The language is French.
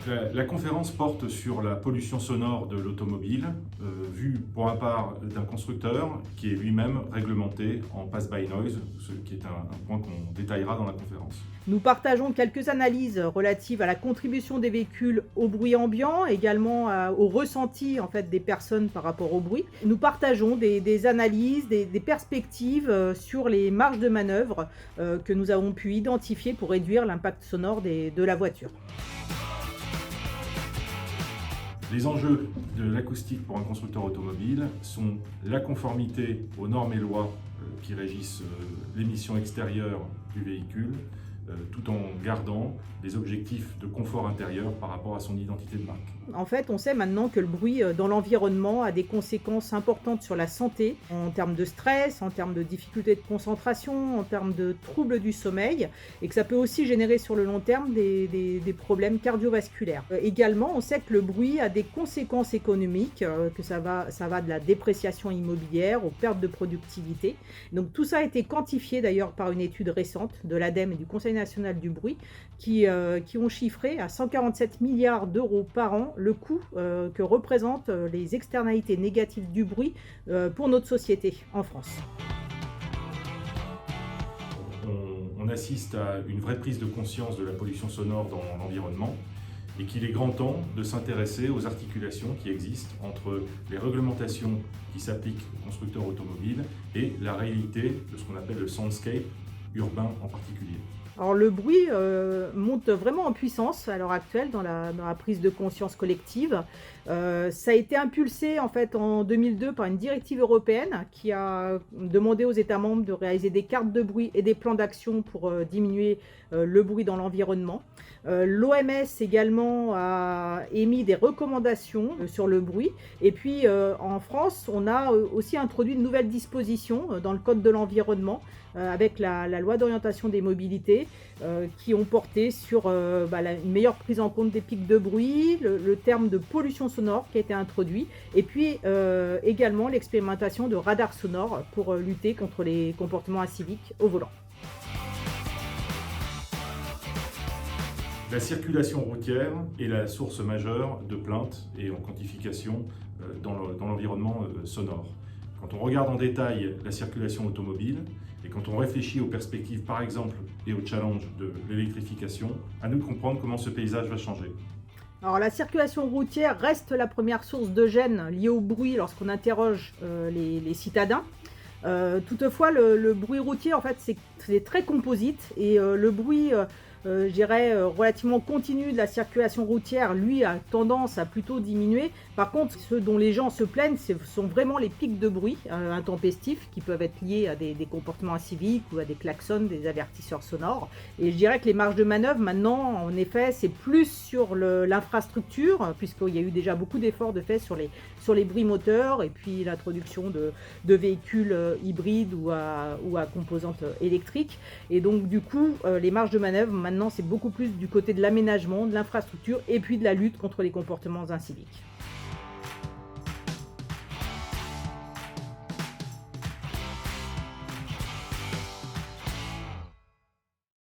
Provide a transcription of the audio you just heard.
La conférence porte sur la pollution sonore de l'automobile, vue pour ma part d'un constructeur qui est lui-même réglementé en pass-by noise, ce qui est un point qu'on détaillera dans la conférence. Nous partageons quelques analyses relatives à la contribution des véhicules au bruit ambiant, également au ressenti en fait, des personnes par rapport au bruit. Nous partageons des analyses, des perspectives sur les marges de manœuvre que nous avons pu identifier pour réduire l'impact sonore de la voiture. Les enjeux de l'acoustique pour un constructeur automobile sont la conformité aux normes et lois qui régissent l'émission extérieure du véhicule, tout en gardant des objectifs de confort intérieur par rapport à son identité de marque. En fait, on sait maintenant que le bruit dans l'environnement a des conséquences importantes sur la santé, en termes de stress, en termes de difficultés de concentration, en termes de troubles du sommeil, et que ça peut aussi générer sur le long terme des problèmes cardiovasculaires. Également, on sait que le bruit a des conséquences économiques, que ça va de la dépréciation immobilière aux pertes de productivité. Donc tout ça a été quantifié d'ailleurs par une étude récente de l'ADEME et du Conseil national du bruit, qui ont chiffré à 147 milliards d'euros par an le coût que représentent les externalités négatives du bruit pour notre société en France. On assiste à une vraie prise de conscience de la pollution sonore dans l'environnement et qu'il est grand temps de s'intéresser aux articulations qui existent entre les réglementations qui s'appliquent aux constructeurs automobiles et la réalité de ce qu'on appelle le soundscape urbain en particulier. Alors le bruit monte vraiment en puissance à l'heure actuelle dans la prise de conscience collective. Ça a été impulsé en fait en 2002 par une directive européenne qui a demandé aux États membres de réaliser des cartes de bruit et des plans d'action pour diminuer le bruit dans l'environnement. L'OMS également a émis des recommandations sur le bruit. Et puis en France, on a aussi introduit une nouvelle disposition dans le Code de l'environnement avec la loi d'orientation des mobilités qui ont porté sur une meilleure prise en compte des pics de bruit, le terme de pollution sonore qui a été introduit, et puis également l'expérimentation de radars sonores pour lutter contre les comportements inciviques au volant. La circulation routière est la source majeure de plaintes et en quantification dans l'environnement sonore. Quand on regarde en détail la circulation automobile et quand on réfléchit aux perspectives par exemple et aux challenges de l'électrification, à nous de comprendre comment ce paysage va changer. Alors la circulation routière reste la première source de gêne liée au bruit lorsqu'on interroge les citadins. Toutefois, le bruit routier en fait c'est très composite et le bruit je dirais, relativement continu de la circulation routière, lui, a tendance à plutôt diminuer. Par contre, ce dont les gens se plaignent, ce sont vraiment les pics de bruit intempestifs qui peuvent être liés à des comportements inciviques ou à des klaxons, des avertisseurs sonores. Et je dirais que les marges de manœuvre, maintenant, en effet, c'est plus sur l'infrastructure, puisqu'il y a eu déjà beaucoup d'efforts de fait sur les bruits moteurs et puis l'introduction de véhicules hybrides ou à composantes électriques. Et donc, du coup, les marges de manœuvre, maintenant, c'est beaucoup plus du côté de l'aménagement, de l'infrastructure et puis de la lutte contre les comportements inciviques.